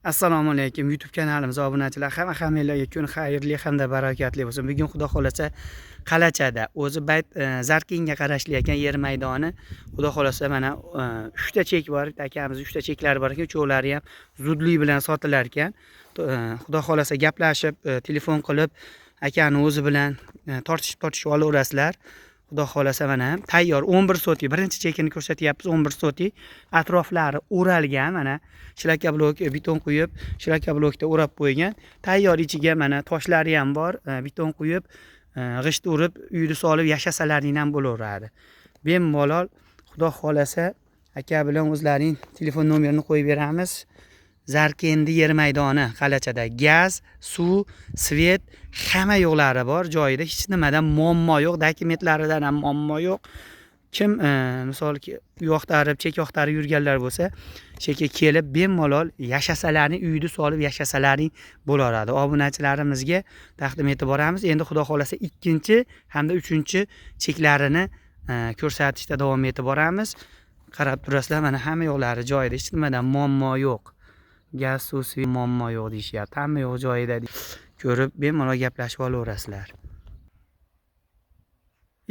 Assalomu alaykum YouTube kanalimiz obunachilar. Hammalarga kun xayrli hamda barakatli bo'lsin. Bugun xudo xolasa Qalachada o'zi bayt Zarkinga qarashli ekan yer maydoni. Xudo xolasa mana 3 ta chek bor, akamiz 3 ta cheklari bor ekan, uchovlari ham zudlik bilan sotilar ekan. Xudo xolasa gaplashib, telefon qilib akani o'zi bilan tortishib olaverasizlar. Xudo xolasa mana tayyor 11 sotik birinchi chekini ko'rsatyapmiz. 11 sotik atroflari o'ralgan, mana shilaka blok beton quyib, shilaka blokda o'rab qo'ygan. Tayyor ichiga mana toshlari ham bor, beton quyib, g'isht urib, uyni solib yashasalaring ham bo'laveradi. Bemalol xudo xolasa aka bilan o'zlarining telefon nomerini qo'yib beramiz. Zarkendi yer maydoni Qalachada gaz, suv, svet hamma yo'qlari bor joyida, hech nimadan muammo yo'q, dokumentlaridan ham muammo yo'q. Kim misol yo'qtarib, chek yo'qtarib yurganlar bo'lsa, chekka kelib bemalol yashasalaring, uyni solib yashasalaring bo'laradi. Obunachilarimizga taqdim etib boramiz. Endi xudo xolasa ikkinchi hamda uchinchi cheklarini ko'rsatishda davom etib boramiz. Qarab turasizlar, mana hamma yo'qlari joyida, hech nimadan muammo yo'q. Gaz, suv, svet muammo yo'q deyishyapti. Hamma yo'q joyida ko'rib bemalol gaplashib olaverasizlar.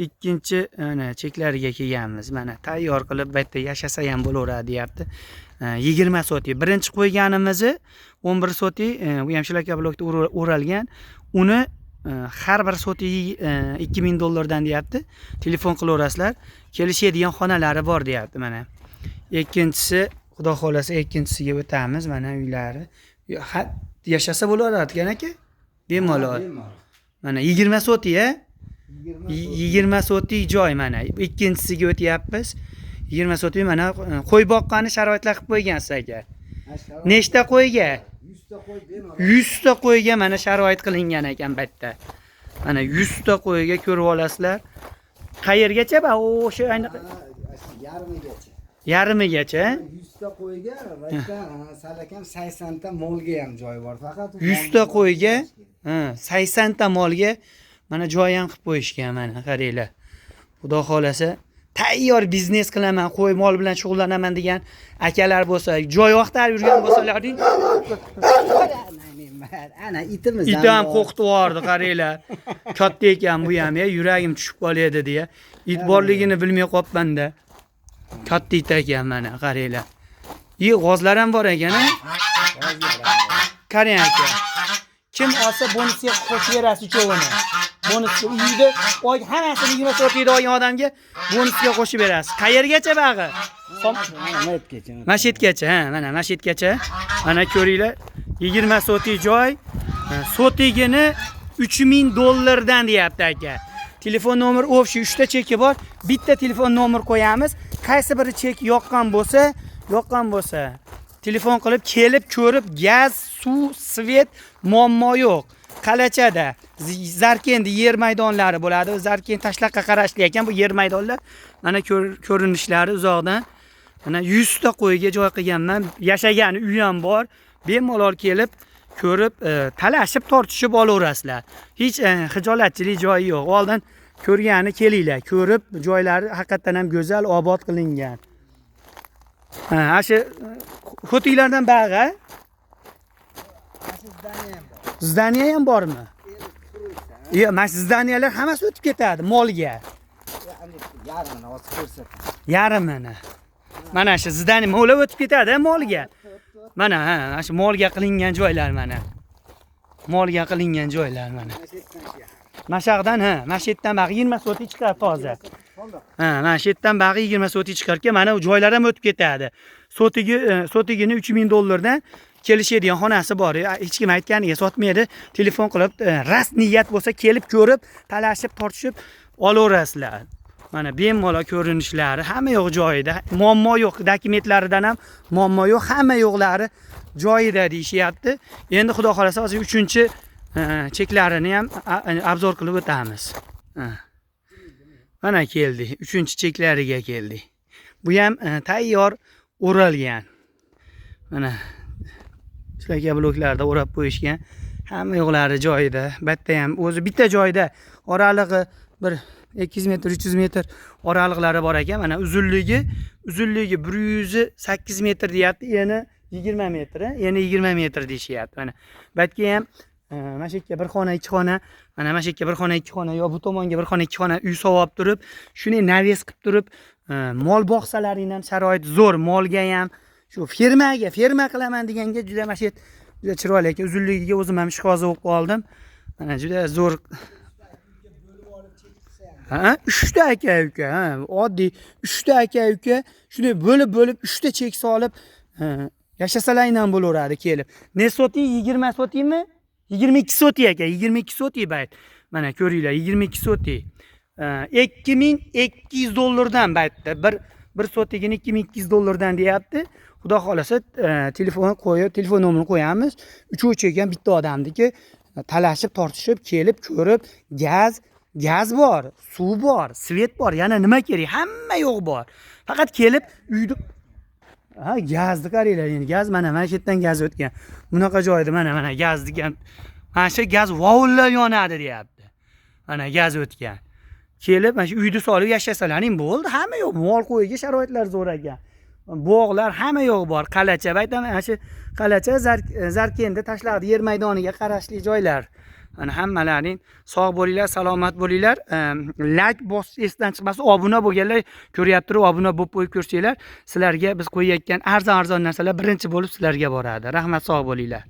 Ikkinchi cheklariga kelganmiz. Mana tayyor qilib bu yerda yashasa ham bo'laveradi deyapti. 20 sotik. Birinchi qo'yganimizni 11 sotik, u ham shilaka blokda o'ralgan. Uni har bir sotik $2000 dan deyapti. Telefon qilaverasizlar. Kelishadigan xonalari bor deyapti mana. Ikkinchisi xudo xolasa ikkinchisiga o'tamiz. Mana uylari yashasa bo'laveradi aka. Bemalol. Mana 20 sotik, 20 sotik joy mana. Ikkinchisiga o'tyapmiz. 20 sotik mana qo'y boqqani sharoitlar qilib qo'ygansiz aka. Nechta qo'yga? 100 ta qo'y bemalol. 100 ta qo'yga mana sharoit qilingan ekan bu yerda. Mana 100 ta qo'yga ko'rib olasizlar. Qayergacha ba o'sha yarmigacha. Yarmigacha? 100 ta qo'yga va salakam 80 ta molga ham joy bor. Faqat 100 ta qo'yga, 80 ta molga mana joy ham qilib qo'yishgan mana qaranglar. Xudo xolasa tayyor biznes qilaman, qo'y mol bilan shug'ullanaman degan akalar bo'lsa, joy vaqtlar yurgan bo'lsalaring, ana itimiz ham qo'rqitib yubordi qaranglar. Katta ekan bu ham, yuragim tushib qoladi deya. It borligini bilmay qolibman-da. Katta it ekan mana qaranglar. G'ozlar ham bor ekan-a? Qarang aka. Kim olsa bonusga qo'shib berasiz uchovini. Bonusga uyda hammasini 20 sotikda olgan odamga bonusga qo'shib berasiz. Qayergacha bag'i? Masjidgacha, mana masjidgacha. Mana ko'ringlar, 20 sotik joy. Sotigini $3000 dan deyapti aka. Telefon nomer o'sha 3 ta cheki bor. Bitta telefon nomer qo'yamiz. Qaysi biri chek yoqqan bo'lsa, telefon qilib kelib ko'rib, gaz, suv, svet muammo yo'q. Qalachada Zarkendi yer maydonlari bo'ladi. Zarkend tashlaqqa qarashli ekan bu yer maydonlar. Mana ko'rinishlari uzoqdan. Mana 100 ta qo'yga joy qilganman. Yashagan uy ham bor. Bemalol kelib ko'rib, talashib, tortishib olaverasizlar. Hech xijolatchilik joyi yo'q. Oldin ko'rgani kelinglar. Ko'rib, joylari haqiqatan ham go'zal, obod qilingan. Shu xotiklardan bag'i? Zdaniya ham bormi? Yo'q, mana zdaniyalar hammasi o'tib ketadi molga. Yarmini osib ko'rsating. Yarmini. Mana shu zdaniya mo'lab o'tib ketadi molga. Mana shu molga qilingan joylar mana. Molga qilingan joylar mana. Mashaqdan mashaqdan bag'i 20 sotik chiqar toza. Mana shu yerdan bag'i 20 sotik chiqarkan, mana u joylar ham o'tib ketadi. Sotigini $3000 dan kelishadigan xonasi bor. Hech kim aytganiga sotmaydi. Telefon qilib, rast niyat bo'lsa kelib ko'rib, talashib, tortishib olaverasizlar. Mana bemalol ko'rinishlari hamma yo'q joyida. Muammo yo'q, dokumentlaridan ham muammo yo'q, hamma yo'qlari joyida deyishyapti. Endi xudo xolasa hozir 3-chi cheklarini ham obzor qilib o'tamiz. Mana keldi, 3-chi cheklariga keldi. Bu ham tayyor o'ralgan. Mana shilaka bloklarda o'rab qo'yishgan. Hamma yo'qlari joyida. Bitta ham o'zi bitta joyda oralig'i bir 200 metr, 300 metr oraliqlari bor ekan. Mana uzunligi 108 metr deyapti. Yana 20 metr, yana 20 metr deyishyapti. Mana bu yerga ham mana shu yerga bir xona, ikki xona, mana shu yerga bir xona, ikki xona yo bu tomonga bir xona, ikki xona uy solib turib, shuni naves qilib turib, mol boqsalaring ham sharoit zo'r, molga ham shu ferma qilaman deganga juda mana shu juda chiroyli ekan. Uzunligiga o'zim ham ishqiboz bo'lib qoldim. Mana juda zo'r. Ha, 3 ta aka-uka, ha, oddiy 3 ta aka-uka shuni bo'lib 3 ta chek solib yashasalaring ham bo'laveradi kelib. Ne soting? 20 sotingmi? 22 soting aka, 22 soting bayt. Mana ko'ringlar, 22 soting. $2200 baytda. Bir sotigini $2200 deyapti. Xudo xolasa telefon nomerini qo'yamiz. Uchovi chekan bitta odamniki talashib, tortishib, kelib, ko'rib, gaz bor, suv bor, svet bor, yana nima kerak? Hamma yo'q bor. Faqat kelib uyni gazni qaranglar, endi gaz mana shu yerdan gaz o'tgan. Bunaqa joyda mana gaz degan. Mana shu gaz vovullar yonadi deyapti. Mana gaz o'tgan. Kelib mana shu uyni solib yashasalaring bo'ldi. Hamma yo'q, mol qo'yiga sharoitlar zo'r ekan. Bog'lar hamma yo'q bor. Qalacha, aytaman, mana shu Qalacha Zarkenda tashladi yer maydoniga qarashli joylar. Mana hammalaring sog' bo'linglar, salomat bo'linglar. Like bosish esdan chiqmasin. Obuna bo'lganlar ko'ryapti, obuna bo'lib qo'yib ko'rsanglar, sizlarga biz qo'yayotgan arzon narsalar birinchi bo'lib sizlarga boradi. Rahmat, sog' bo'linglar.